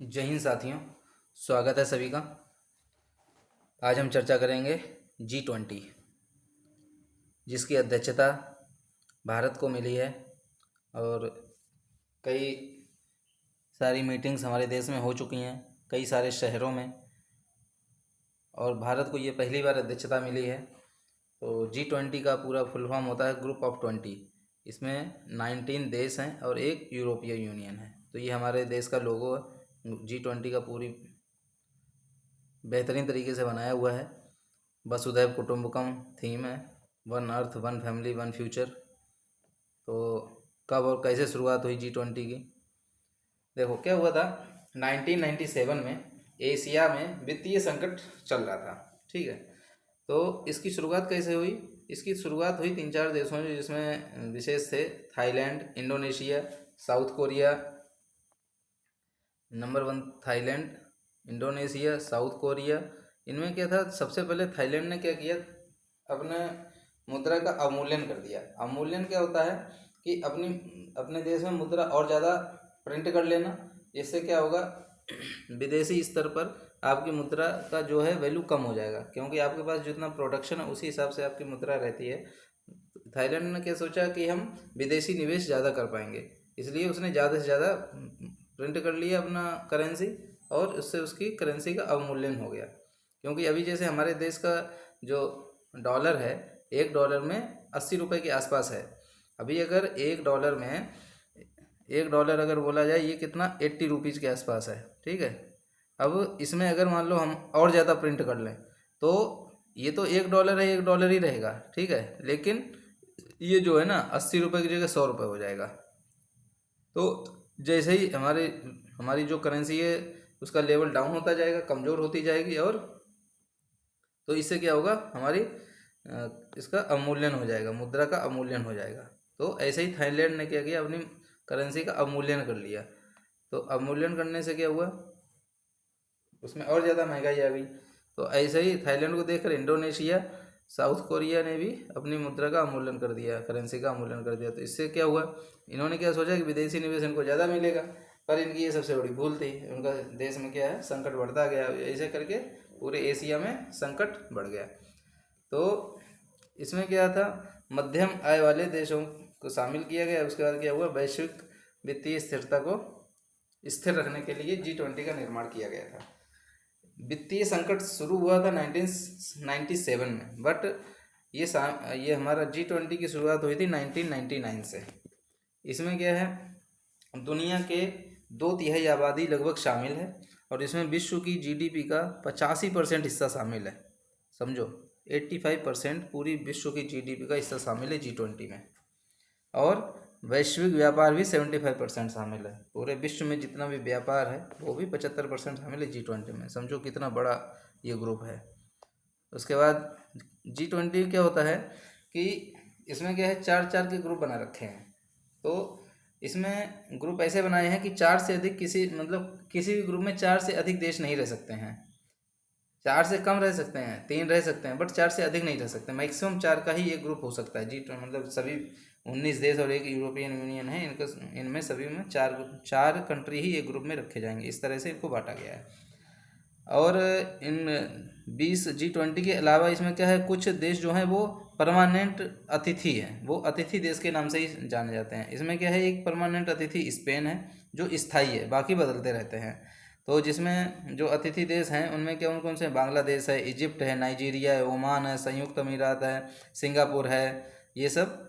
जय हिंद साथियों। स्वागत है सभी का। आज हम चर्चा करेंगे G20, जिसकी अध्यक्षता भारत को मिली है और कई सारी मीटिंग्स हमारे देश में हो चुकी हैं, कई सारे शहरों में, और भारत को ये पहली बार अध्यक्षता मिली है। तो G20 का पूरा फुल फॉर्म होता है ग्रुप ऑफ 20। इसमें 19 देश हैं और एक यूरोपीय यूनियन है। तो ये हमारे देश का लोगो है। G20 का पूरी बेहतरीन तरीके से बनाया हुआ है। वसुधैव कुटुम्बकम थीम है, one earth one family one future. तो कब और कैसे शुरुआत हुई G20 की? देखो क्या हुआ था, 1997 में एशिया में वित्तीय संकट चल रहा था। ठीक है, तो इसकी शुरुआत कैसे हुई? इसकी शुरुआत हुई 3-4 देशों में, जिसमें विशेष थे Thailand, Indonesia, south Korea. Number 1 Thailand, Indonesia, south Korea. इनमें क्या था, सबसे पहले थाईलैंड ने क्या किया, अपने मुद्रा का अवमूल्यन कर दिया। अवमूल्यन क्या होता है कि अपने देश में मुद्रा और ज़्यादा प्रिंट कर लेना। इससे क्या होगा, विदेशी स्तर पर आपकी मुद्रा का जो है वैल्यू कम हो जाएगा, क्योंकि आपके पास जितना प्रोडक्शन है उसी हिसाब से आपकी मुद्रा रहती है। थाईलैंड ने क्या सोचा कि हम विदेशी निवेश ज़्यादा कर पाएंगे, इसलिए उसने ज़्यादा से ज़्यादा प्रिंट कर लिया अपना करेंसी, और उससे उसकी करेंसी का अवमूल्यन हो गया। क्योंकि अभी जैसे हमारे देश का जो डॉलर है, $1 में 80 रुपये के आसपास है। अभी अगर $1 अगर बोला जाए, ये कितना 80 रुपीज़ के आसपास है। ठीक है, अब इसमें अगर मान लो हम और ज़्यादा प्रिंट कर लें, तो ये तो $1 है, $1 ही रहेगा। ठीक है, लेकिन ये जो है ना, 80 रुपये की जगह 100 रुपये हो जाएगा। तो जैसे ही हमारी जो करेंसी है उसका लेवल डाउन होता जाएगा, कमज़ोर होती जाएगी, और तो इससे क्या होगा, इसका अवमूल्यन हो जाएगा, मुद्रा का अवमूल्यन हो जाएगा। तो ऐसे ही थाईलैंड ने क्या किया, अपनी करेंसी का अवमूल्यन कर लिया। तो अवमूल्यन करने से क्या हुआ, उसमें और ज़्यादा महंगाई आ गई। तो ऐसे ही थाईलैंड को देखकर इंडोनेशिया, साउथ कोरिया ने भी अपनी मुद्रा का अवमूल्यन कर दिया, करेंसी का अवमूल्यन कर दिया। तो इससे क्या हुआ, इन्होंने क्या सोचा कि विदेशी निवेश इनको ज़्यादा मिलेगा, पर इनकी ये सबसे बड़ी भूल थी। उनका देश में क्या है, संकट बढ़ता गया। ऐसे करके पूरे एशिया में संकट बढ़ गया। तो इसमें क्या था, मध्यम आय वाले देशों को शामिल किया गया। उसके बाद क्या हुआ, वैश्विक वित्तीय स्थिरता को स्थिर रखने के लिए G20 का निर्माण किया गया था। वित्तीय संकट शुरू हुआ था 1997 में, बट ये हमारा G20 की शुरुआत हुई थी 1999 से। इसमें क्या है, दुनिया के 2/3 आबादी लगभग शामिल है, और इसमें विश्व की GDP का 85% हिस्सा शामिल है। समझो, 85% पूरी विश्व की GDP का हिस्सा शामिल है G20 में। और वैश्विक व्यापार भी 75% शामिल है। पूरे विश्व में जितना भी व्यापार है वो भी 75% शामिल है G20 में। समझो कितना बड़ा ये ग्रुप है। उसके बाद G20 क्या होता है कि इसमें क्या है, 4-4 के ग्रुप बना रखे हैं। तो इसमें ग्रुप ऐसे बनाए हैं कि 4 से अधिक किसी भी ग्रुप में 4 से अधिक देश नहीं रह सकते हैं। 4 से कम रह सकते हैं, 3 रह सकते हैं, बट 4 से अधिक नहीं रह सकते। मैक्सिमम 4 का ही एक ग्रुप हो सकता है। सभी 19 देश और एक यूरोपियन यूनियन है, इनमें सभी में चार कंट्री ही एक ग्रुप में रखे जाएंगे। इस तरह से इनको बांटा गया है। और इन 20 G20 के अलावा इसमें क्या है, कुछ देश जो हैं वो परमानेंट अतिथि हैं। वो अतिथि देश के नाम से ही जाने जाते हैं। इसमें क्या है, एक परमानेंट अतिथि स्पेन है जो स्थायी है, बाकी बदलते रहते हैं। तो जिसमें जो अतिथि देश हैं उनमें क्या, कौन से, बांग्लादेश है, इजिप्ट है, नाइजीरिया है, ओमान है, संयुक्त अमीरात है, सिंगापुर है, ये सब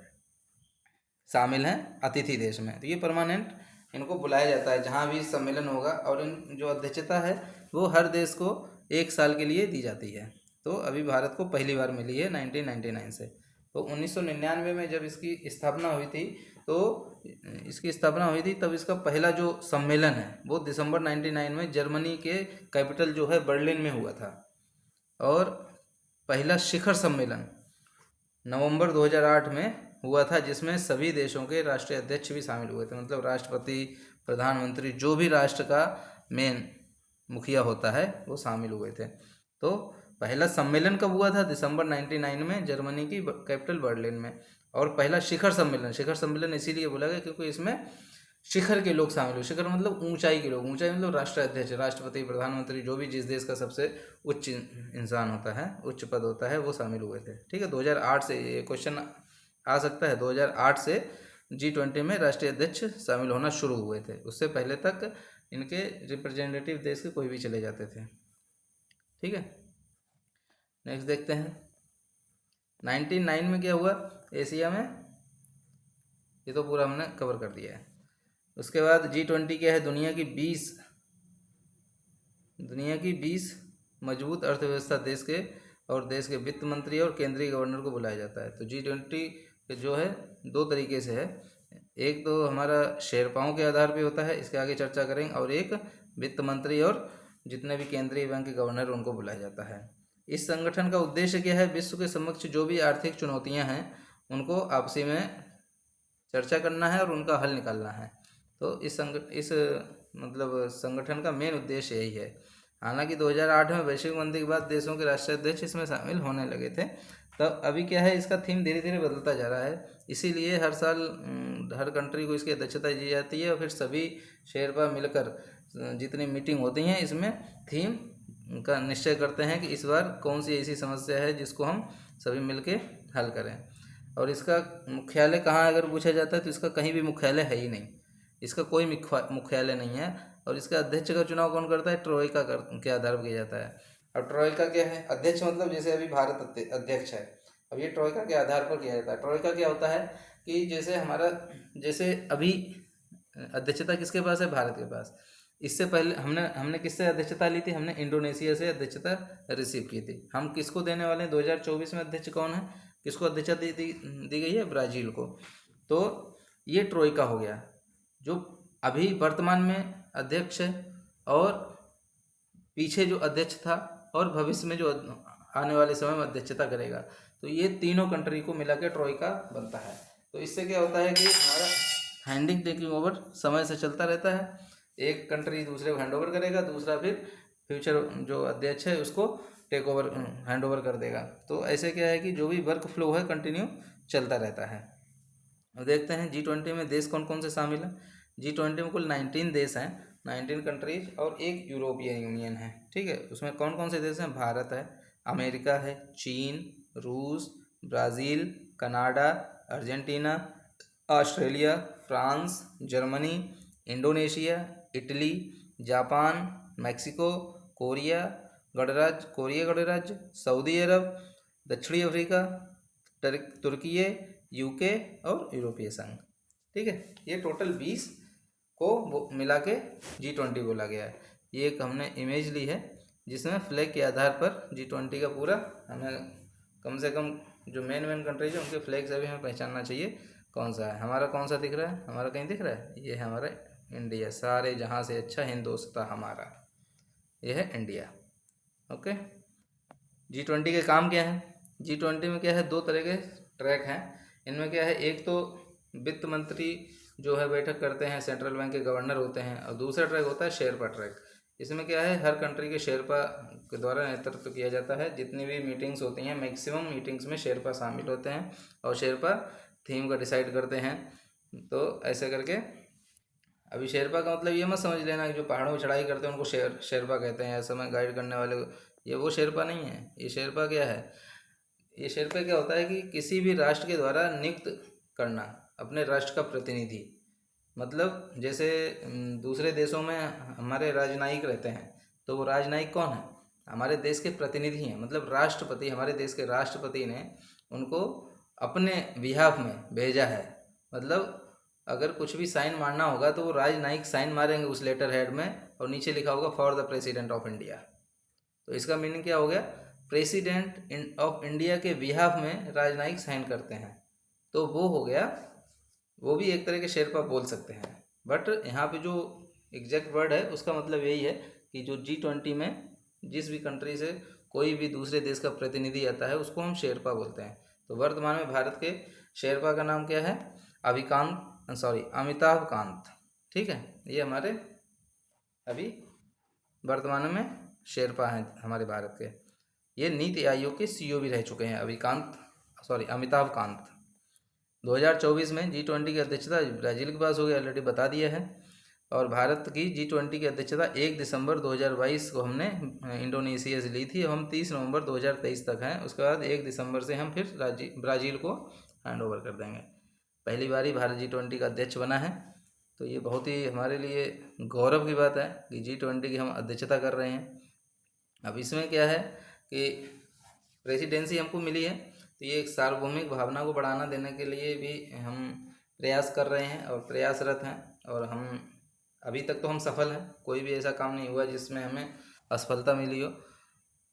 शामिल हैं अतिथि देश में। तो ये परमानेंट इनको बुलाया जाता है जहाँ भी सम्मेलन होगा, और इन जो अध्यक्षता है वो हर देश को 1 साल के लिए दी जाती है। तो अभी भारत को पहली बार मिली है 1999 से। तो 1999 में जब इसकी स्थापना हुई थी, तब इसका पहला जो सम्मेलन है वो दिसंबर 99 में जर्मनी के कैपिटल जो है बर्लिन में हुआ था। और पहला शिखर सम्मेलन नवंबर 2008 में हुआ था, जिसमें सभी देशों के राष्ट्रीय अध्यक्ष भी शामिल हुए थे। मतलब राष्ट्रपति, प्रधानमंत्री, जो भी राष्ट्र का मेन मुखिया होता है वो शामिल हुए थे। तो पहला सम्मेलन कब हुआ था, दिसंबर 99 में जर्मनी की कैपिटल बर्लिन में। और पहला शिखर सम्मेलन इसीलिए बोला गया क्योंकि इसमें शिखर के लोग शामिल हुए। शिखर मतलब ऊंचाई के लोग, ऊंचाई मतलब राष्ट्राध्यक्ष, राष्ट्रपति, प्रधानमंत्री, जो भी जिस देश का सबसे उच्च इंसान होता है, उच्च पद होता है, वो शामिल हुए थे। ठीक है, 2008 से ये क्वेश्चन आ सकता है। 2008 से G20 में राष्ट्रीय अध्यक्ष शामिल होना शुरू हुए थे। उससे पहले तक इनके रिप्रेजेंटेटिव देश के कोई भी चले जाते थे। ठीक है, नेक्स्ट देखते हैं 1909 में क्या हुआ एशिया में, ये तो पूरा हमने कवर कर दिया है। उसके बाद G20 क्या है, दुनिया की 20 मजबूत अर्थव्यवस्था देश के और देश के वित्त मंत्री और केंद्रीय गवर्नर को बुलाया जाता है। तो G20 जो है दो तरीके से है, एक तो हमारा शेरपाओं के आधार पे होता है, इसके आगे चर्चा करेंगे, और एक वित्त मंत्री और जितने भी केंद्रीय बैंक के गवर्नर उनको बुलाया जाता है। इस संगठन का उद्देश्य क्या है, विश्व के समक्ष जो भी आर्थिक चुनौतियां हैं उनको आपसी में चर्चा करना है और उनका हल निकालना है। तो इस संगठन का मेन उद्देश्य यही है। हालांकि 2008 में वैश्विक मंदी के बाद देशों के राष्ट्राध्यक्ष इसमें शामिल होने लगे थे, तब अभी क्या है, इसका थीम धीरे धीरे बदलता जा रहा है। इसीलिए हर साल हर कंट्री को इसकी अध्यक्षता दी जाती है और फिर सभी शेरपा मिलकर जितनी मीटिंग होती हैं इसमें थीम का निश्चय करते हैं कि इस बार कौन सी ऐसी समस्या है जिसको हम सभी मिलके हल करें। और इसका मुख्यालय कहाँ अगर पूछा जाता है तो इसका कहीं भी मुख्यालय है ही नहीं, इसका कोई मुख्यालय नहीं है। और इसका अध्यक्ष का चुनाव कौन करता है, ट्रोइका के आधार पर किया जाता है। अब ट्रोइका क्या है, अध्यक्ष मतलब जैसे अभी भारत अध्यक्ष है, अब ये ट्रोइका के आधार पर किया जाता है। ट्रोइका क्या होता है कि जैसे अभी अध्यक्षता किसके पास है, भारत के पास। इससे पहले हमने किससे अध्यक्षता ली थी, हमने इंडोनेशिया से अध्यक्षता रिसीव की थी। हम किसको देने वाले हैं 2024 में, अध्यक्ष कौन है, किसको अध्यक्षता दी गई है, ब्राज़ील को। तो ये ट्रोइका हो गया जो अभी वर्तमान में अध्यक्ष है, और पीछे जो अध्यक्ष था, और भविष्य में जो आने वाले समय में अध्यक्षता करेगा। तो ये तीनों कंट्री को मिला के ट्रोइका बनता है। तो इससे क्या होता है कि हमारा हैंडिंग टेकिंग ओवर समय से चलता रहता है, एक कंट्री दूसरे को हैंड ओवर करेगा, दूसरा फिर फ्यूचर जो अध्यक्ष है उसको टेक ओवर हैंड ओवर कर देगा। तो ऐसे क्या है कि जो भी वर्क फ्लो है कंटिन्यू चलता रहता है। अब देखते हैं G20 में देश कौन कौन से शामिल हैं। G20 में कुल 19 देश हैं, 19 कंट्रीज, और एक यूरोपियन यूनियन है। ठीक है, उसमें कौन कौन से देश हैं, भारत है, अमेरिका है, चीन, रूस, Brazil, Canada, Argentina, Australia, France, Germany, Indonesia, Italy, Japan, Mexico, Korea गणराज्य, सऊदी अरब, दक्षिणी अफ्रीका, तुर्की, यूके और यूरोपीय संघ। ठीक है, ये टोटल 20 को मिला के G20 बोला गया है। ये एक हमने इमेज ली है जिसमें फ्लैग के आधार पर G20 का पूरा हमें कम से कम जो मेन कंट्रीज है उनके फ्लैग से भी हमें पहचानना चाहिए कौन सा है। हमारा कौन सा दिख रहा है, हमारा कहीं दिख रहा है, ये है हमारा इंडिया। सारे जहाँ से अच्छा हिंदुस्तान हमारा, ये है इंडिया। ओके, G20 के काम क्या है, G20 में क्या है, दो तरह के ट्रैक हैं। इनमें क्या है, एक तो वित्त मंत्री जो है बैठक करते हैं, सेंट्रल बैंक के गवर्नर होते हैं, और दूसरा ट्रैक होता है शेरपा ट्रैक। इसमें क्या है, हर कंट्री के शेरपा के द्वारा नेतृत्व किया जाता है। जितनी भी मीटिंग्स होती हैं मैक्सिमम मीटिंग्स में शेरपा शामिल होते हैं और शेरपा थीम का डिसाइड करते हैं। तो ऐसे करके अभी शेरपा का मतलब ये मत समझ लेना कि जो पहाड़ों में चढ़ाई करते हैं उनको शेरपा कहते हैं, ऐसा में गाइड करने वाले ये वो शेरपा नहीं है। ये शेरपा क्या है, ये शेरपा क्या होता है कि किसी भी राष्ट्र के द्वारा नियुक्त करना अपने राष्ट्र का प्रतिनिधि। मतलब जैसे दूसरे देशों में हमारे राजनयिक रहते हैं, तो वो राजनयिक कौन है, हमारे देश के प्रतिनिधि हैं। मतलब राष्ट्रपति, हमारे देश के राष्ट्रपति ने उनको अपने बिहाफ में भेजा है। मतलब अगर कुछ भी साइन मारना होगा तो वो राजनयिक साइन मारेंगे उस लेटर हेड में, और नीचे लिखा होगा for the president of India. तो इसका मीनिंग क्या हो गया, प्रेसिडेंट ऑफ इंडिया के बिहाफ में राजनयिक साइन करते हैं, तो वो हो गया, वो भी एक तरह के शेरपा बोल सकते हैं। बट यहाँ पे जो एग्जैक्ट वर्ड है उसका मतलब यही है कि जो G20 में जिस भी कंट्री से कोई भी दूसरे देश का प्रतिनिधि आता है उसको हम शेरपा बोलते हैं। तो वर्तमान में भारत के शेरपा का नाम क्या है, अमिताभ कांत। ठीक है, ये हमारे अभी वर्तमान में शेरपा हैं हमारे भारत के। ये नीति आयोग के CEO भी रह चुके हैं अमिताभ कांत। 2024 में G20 की अध्यक्षता ब्राज़ील के पास हो गया, ऑलरेडी बता दिया है। और भारत की G20 की अध्यक्षता 1 दिसंबर 2022 को हमने इंडोनेशिया से ली थी। हम 30 नवंबर 2023 तक हैं। उसके बाद 1 दिसंबर से हम फिर ब्राज़ील को हैंड ओवर कर देंगे। पहली बार ही भारत G20 का अध्यक्ष बना है, तो ये बहुत ही हमारे लिए गौरव की बात है कि G20 की हम अध्यक्षता कर रहे हैं। अब इसमें क्या है कि प्रेसिडेंसी हमको मिली है, तो ये एक सार्वभौमिक भावना को बढ़ाना देने के लिए भी हम प्रयास कर रहे हैं और प्रयासरत हैं। और हम अभी तक तो हम सफल हैं, कोई भी ऐसा काम नहीं हुआ जिसमें हमें असफलता मिली हो।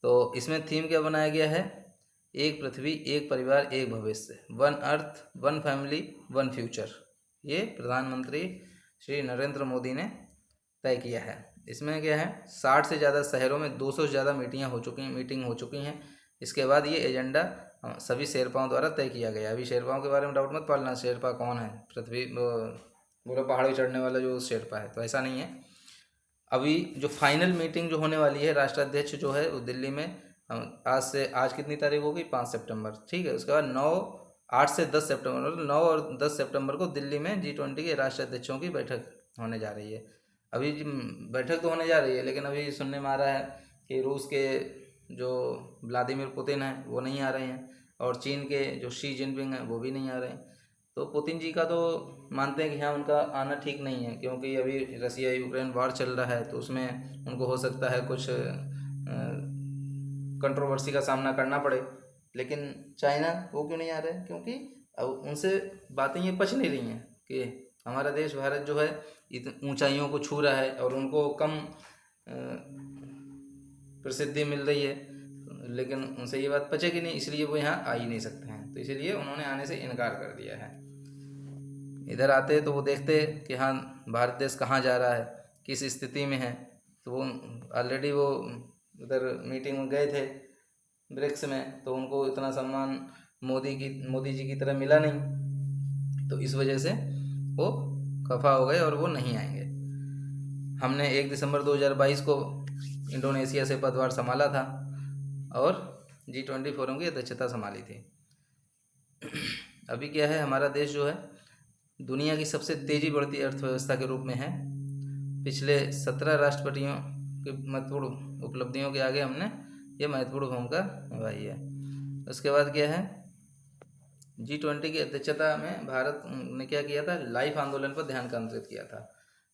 तो इसमें थीम क्या बनाया गया है, एक पृथ्वी एक परिवार एक भविष्य, one earth one family one future. ये प्रधानमंत्री श्री नरेंद्र मोदी ने तय किया है। इसमें क्या है, 60 से ज़्यादा शहरों में 200 से ज़्यादा मीटिंग हो चुकी हैं। इसके बाद ये एजेंडा सभी शेरपाओं द्वारा तय किया गया। अभी शेरपाओं के बारे में डाउट मत पालना, शेरपा कौन है, पृथ्वी बोलो पहाड़ पे चढ़ने वाला जो शेरपा है, तो ऐसा नहीं है। अभी जो फाइनल मीटिंग जो होने वाली है, राष्ट्राध्यक्ष जो है वो दिल्ली में आज कितनी तारीख होगी, 5 सितंबर, ठीक है। उसके बाद 8 से 10 सितंबर, मतलब 9 और 10 सितंबर को दिल्ली में G20 के राष्ट्राध्यक्षों की बैठक होने जा रही है। अभी बैठक तो होने जा रही है, लेकिन अभी सुनने में आ रहा है कि रूस के जो व्लादिमीर पुतिन हैं वो नहीं आ रहे हैं, और चीन के जो शी जिनपिंग हैं वो भी नहीं आ रहे हैं। तो पुतिन जी का तो मानते हैं कि हाँ उनका आना ठीक नहीं है, क्योंकि अभी रसिया यूक्रेन वार चल रहा है, तो उसमें उनको हो सकता है कुछ कंट्रोवर्सी का सामना करना पड़े। लेकिन चाइना वो क्यों नहीं आ रहे हैं, क्योंकि अब उनसे बातें ये पच नहीं रही हैं कि हमारा देश भारत जो है ऊंचाइयों को छू रहा है और उनको कम प्रसिद्धि मिल रही है, लेकिन उनसे ये बात पचेगी नहीं, इसलिए वो यहाँ आ ही नहीं सकते हैं। तो इसीलिए उन्होंने आने से इनकार कर दिया है। इधर आते तो वो देखते कि हाँ भारत देश कहाँ जा रहा है, किस स्थिति में है। तो वो ऑलरेडी वो उधर मीटिंग में गए थे ब्रिक्स में, तो उनको इतना सम्मान मोदी जी की तरह मिला नहीं, तो इस वजह से वो खफा हो गए और वो नहीं आएंगे। हमने 1 दिसंबर 2022 को इंडोनेशिया से पदभार संभाला था और G20 फोरम की अध्यक्षता संभाली थी। अभी क्या है, हमारा देश जो है दुनिया की सबसे तेज़ी बढ़ती अर्थव्यवस्था के रूप में है। पिछले 17 राष्ट्रपतियों की महत्वपूर्ण उपलब्धियों के आगे हमने ये महत्वपूर्ण भूमिका निभाई है। उसके बाद क्या है, G20 की अध्यक्षता में भारत ने क्या किया था, लाइफ आंदोलन पर ध्यान केंद्रित किया था।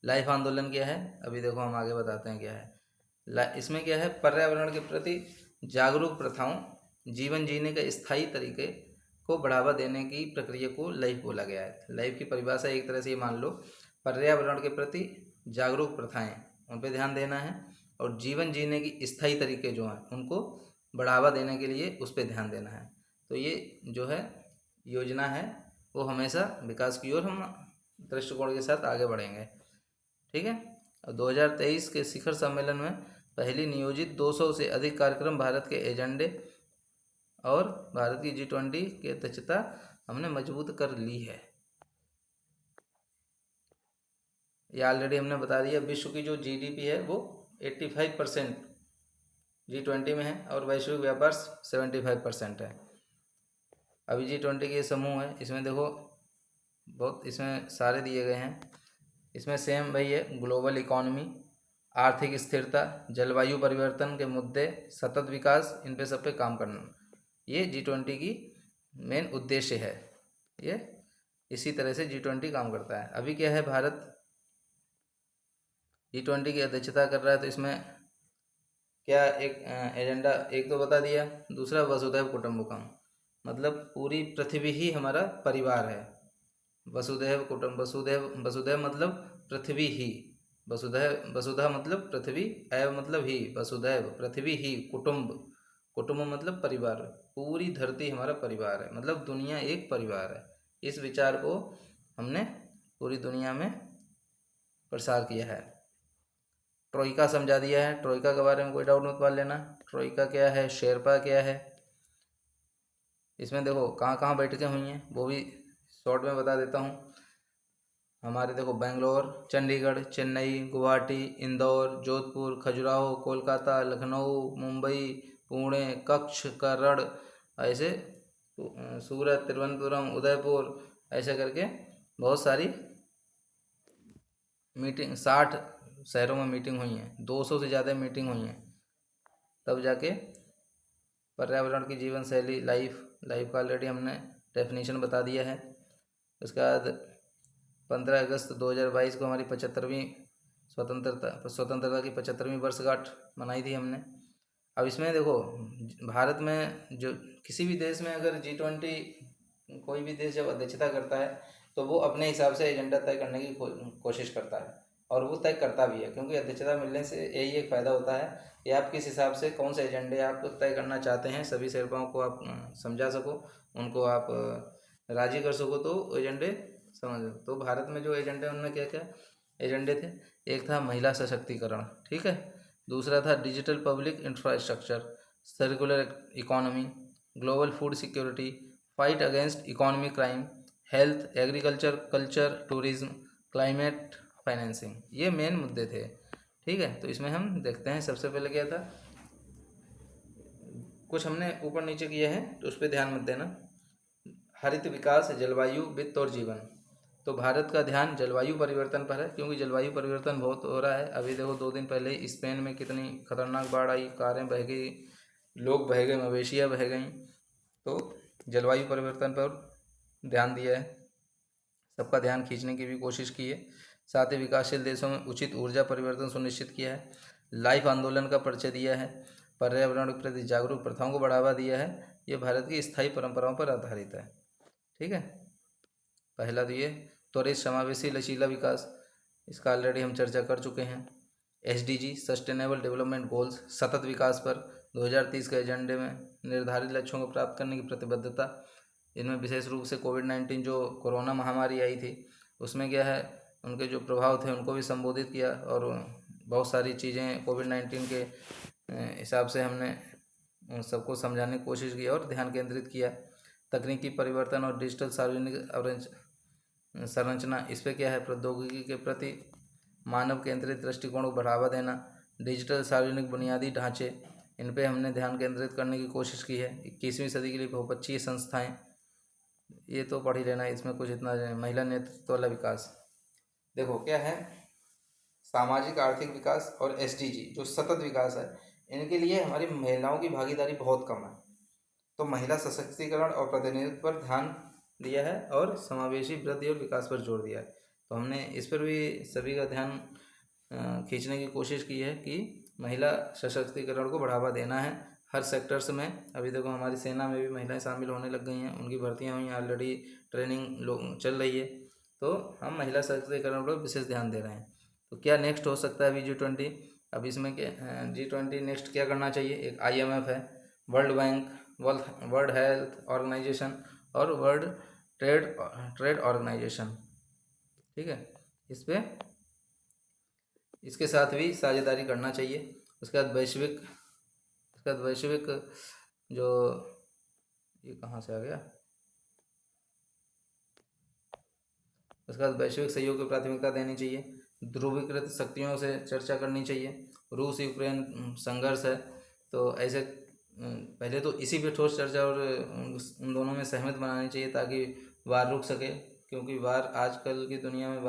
लाइफ आंदोलन क्या है, अभी देखो हम आगे बताते हैं क्या है। इसमें क्या है, पर्यावरण के प्रति जागरूक प्रथाओं, जीवन जीने के स्थायी तरीके को बढ़ावा देने की प्रक्रिया को लाइफ बोला गया है। लाइफ की परिभाषा एक तरह से ये मान लो, पर्यावरण के प्रति जागरूक प्रथाएं, उन पर ध्यान देना है, और जीवन जीने की स्थायी तरीके जो हैं उनको बढ़ावा देने के लिए उस पर ध्यान देना है। तो ये जो है योजना है वो हमेशा विकास की ओर हम दृष्टिकोण के साथ आगे बढ़ेंगे, ठीक है। और 2023 के शिखर सम्मेलन में पहली नियोजित 200 से अधिक कार्यक्रम भारत के एजेंडे और भारत की G20 की अध्यक्षता हमने मजबूत कर ली है। ये ऑलरेडी हमने बता दिया। विश्व की जो GDP है वो 85% G20 में है और वैश्विक व्यापार 75% है। अभी G20 के समूह है, इसमें देखो बहुत इसमें सारे दिए गए हैं। इसमें सेम वही है, ग्लोबल इकॉनमी, आर्थिक स्थिरता, जलवायु परिवर्तन के मुद्दे, सतत विकास, इन पे सब पे काम करना, ये G20 की मेन उद्देश्य है। ये इसी तरह से G20 काम करता है। अभी क्या है, भारत G20 की अध्यक्षता कर रहा है, तो इसमें क्या एक एजेंडा एक तो बता दिया, दूसरा वसुधैव कुटुंबकम, मतलब पूरी पृथ्वी ही हमारा परिवार है। वसुधैव कुटुंब, वसुधैव मतलब पृथ्वी ही, वसुधा मतलब पृथ्वी, ऐव मतलब ही, वसुधैव पृथ्वी ही, कुटुंब मतलब परिवार, पूरी धरती हमारा परिवार है, मतलब दुनिया एक परिवार है। इस विचार को हमने पूरी दुनिया में प्रसार किया है। ट्रोइका समझा दिया है, ट्रोइका के बारे में कोई डाउट मत पाल लेना। ट्रोइका क्या है, शेरपा क्या है, इसमें देखो कहाँ कहाँ बैठकें हुई हैं वो भी शॉर्ट में बता देता हूँ। हमारे देखो बेंगलोर, चंडीगढ़, चेन्नई, गुवाहाटी, इंदौर, जोधपुर, खजुराहो, कोलकाता, लखनऊ, मुंबई, पुणे, कच्छ, करड़, ऐसे सूरत, तिरुवनंतपुरम, उदयपुर, ऐसा करके बहुत सारी मीटिंग 60 शहरों में मीटिंग हुई हैं, 200 से ज़्यादा मीटिंग हुई हैं, तब जाके पर्यावरण की जीवन शैली लाइफ का ऑलरेडी हमने डेफिनेशन बता दिया है। उसके बाद 15 अगस्त 2022 को हमारी 75वीं स्वतंत्रता की 75वीं वर्षगांठ मनाई थी हमने। अब इसमें देखो, भारत में जो किसी भी देश में अगर G20 कोई भी देश जब अध्यक्षता करता है तो वो अपने हिसाब से एजेंडा तय करने की कोशिश करता है, और वो तय करता भी है, क्योंकि अध्यक्षता मिलने से यही एक फ़ायदा होता है कि आप किस हिसाब से कौन से एजेंडे आप तय करना चाहते हैं, सभी शेरपाओं को आप समझा सको, उनको आप राजी कर सको, तो एजेंडे समझ। तो भारत में जो एजेंडे, उनमें क्या क्या एजेंडे थे? एक था महिला सशक्तिकरण, ठीक है। दूसरा था digital public infrastructure, circular economy, global food security, fight against economic crime, health, agriculture, culture, tourism, climate financing. ये मेन मुद्दे थे, ठीक है। तो इसमें हम देखते हैं सबसे पहले क्या था, कुछ हमने ऊपर नीचे किया है तो उस पर ध्यान मत देना। हरित विकास, जलवायु, वित्त और जीवन। तो भारत का ध्यान जलवायु परिवर्तन पर है, क्योंकि जलवायु परिवर्तन बहुत हो रहा है। अभी देखो 2 दिन पहले स्पेन में कितनी खतरनाक बाढ़ आई, कारें बह गई, लोग बह गए, मवेशियाँ बह गईं। तो जलवायु परिवर्तन पर ध्यान दिया है, सबका ध्यान खींचने की भी कोशिश की है। साथ ही विकासशील देशों में उचित ऊर्जा परिवर्तन सुनिश्चित किया है, लाइफ आंदोलन का परिचय दिया है, पर्यावरण के प्रति जागरूक प्रथाओं को बढ़ावा दिया है। ये भारत की स्थायी परंपराओं पर आधारित है, ठीक है। पहला तो ये त्वरित समावेशी लचीला विकास, इसका ऑलरेडी हम चर्चा कर चुके हैं। SDG सस्टेनेबल डेवलपमेंट गोल्स, सतत विकास पर 2030 के एजेंडे में निर्धारित लक्ष्यों को प्राप्त करने की प्रतिबद्धता। इनमें विशेष रूप से कोविड-19 जो कोरोना महामारी आई थी, उसमें क्या है, उनके जो प्रभाव थे उनको भी संबोधित किया, और बहुत सारी चीज़ें कोविड-19 के हिसाब से हमने सबको समझाने की कोशिश की और ध्यान केंद्रित किया। तकनीकी परिवर्तन और डिजिटल सार्वजनिक संरचना, इस पर क्या है, प्रौद्योगिकी के प्रति मानव केंद्रित दृष्टिकोण को बढ़ावा देना। डिजिटल सार्वजनिक बुनियादी ढांचे, इन पे हमने ध्यान केंद्रित करने की कोशिश की है। 21वीं सदी के लिए बहुपक्षीय संस्थाएं, ये तो पढ़ ही लेना, इसमें कुछ इतना। महिला नेतृत्व वाला विकास, देखो क्या है, सामाजिक आर्थिक विकास और SDG जो सतत विकास है, इनके लिए हमारी महिलाओं की भागीदारी बहुत कम है। तो महिला सशक्तिकरण और प्रतिनिधित्व पर ध्यान दिया है और समावेशी वृद्धि और विकास पर जोर दिया है। तो हमने इस पर भी सभी का ध्यान खींचने की कोशिश की है कि महिला सशक्तिकरण को बढ़ावा देना है हर सेक्टर्स में। अभी देखो हमारी सेना में भी महिलाएं शामिल होने लग गई हैं, उनकी भर्तियां हुई हैं, ऑलरेडी ट्रेनिंग चल रही है। तो हम महिला सशक्तिकरण पर विशेष ध्यान दे रहे हैं। तो क्या नेक्स्ट हो सकता है अभी G20? अब इसमें क्या G20 नेक्स्ट क्या करना चाहिए? एक IMF है, World Bank, World Health Organisation और वर्ल्ड ट्रेड ऑर्गेनाइजेशन, ठीक है। इस पे इसके साथ भी साझेदारी करना चाहिए। उसके बाद वैश्विक जो, ये कहाँ से आ गया, उसके बाद वैश्विक सहयोग को प्राथमिकता देनी चाहिए। ध्रुवीकृत शक्तियों से चर्चा करनी चाहिए। रूस यूक्रेन संघर्ष है, तो ऐसे पहले तो इसी पे ठोस चर्चा और उन दोनों में सहमत बनानी चाहिए ताकि वार रुक सके, क्योंकि वार आजकल की दुनिया में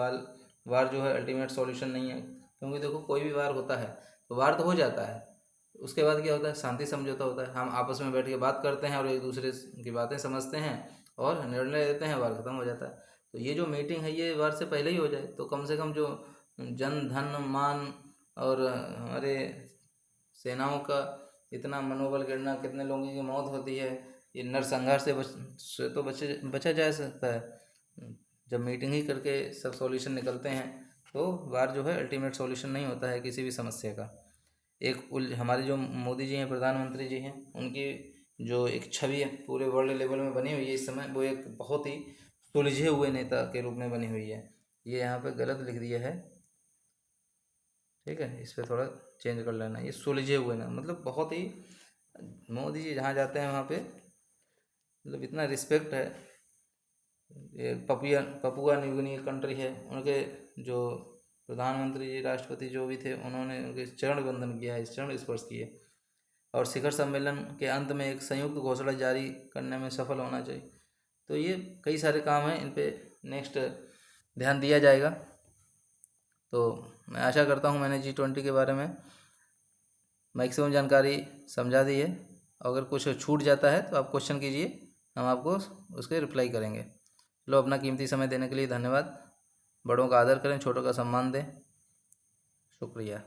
वार जो है अल्टीमेट सॉल्यूशन नहीं है। क्योंकि देखो कोई भी वार होता है तो वार तो हो जाता है, उसके बाद क्या होता है, शांति समझौता होता है। हम आपस में बैठ के बात करते हैं और एक दूसरे की बातें समझते हैं और निर्णय लेते हैं, वार खत्म हो जाता है। तो ये जो मीटिंग है ये वार से पहले ही हो जाए तो कम से कम जो जन धन मान और हमारे सेनाओं का इतना मनोबल गिरना, कितने लोगों की मौत होती है, ये नरसंहार से तो बचा जा सकता है। जब मीटिंग ही करके सब सॉल्यूशन निकलते हैं तो वार जो है अल्टीमेट सॉल्यूशन नहीं होता है किसी भी समस्या का। हमारे जो मोदी जी हैं, प्रधानमंत्री जी हैं, उनकी जो एक छवि है पूरे वर्ल्ड लेवल में बनी हुई है इस समय, वो एक बहुत ही सुलझे हुए नेता के रूप में बनी हुई है। ये यहाँ पे गलत लिख दिया है, ठीक है, इस पर थोड़ा चेंज कर लेना। ये सुलझे हुए ना, मतलब बहुत ही, मोदी जी जहाँ जाते हैं वहाँ पे मतलब इतना रिस्पेक्ट है। ये पपुआ न्यू गिनी कंट्री है, उनके जो प्रधानमंत्री जी, राष्ट्रपति जो भी थे, उन्होंने उनके चरण वंदन किया है, चरण स्पर्श किए। और शिखर सम्मेलन के अंत में एक संयुक्त घोषणा जारी करने में सफल होना चाहिए। तो ये कई सारे काम हैं, इन पे नेक्स्ट ध्यान दिया जाएगा। तो मैं आशा करता हूँ मैंने G20 के बारे में मैक्सिमम जानकारी समझा दी है। अगर कुछ छूट जाता है तो आप क्वेश्चन कीजिए, हम आपको उसके रिप्लाई करेंगे। चलो, अपना कीमती समय देने के लिए धन्यवाद। बड़ों का आदर करें, छोटों का सम्मान दें। शुक्रिया।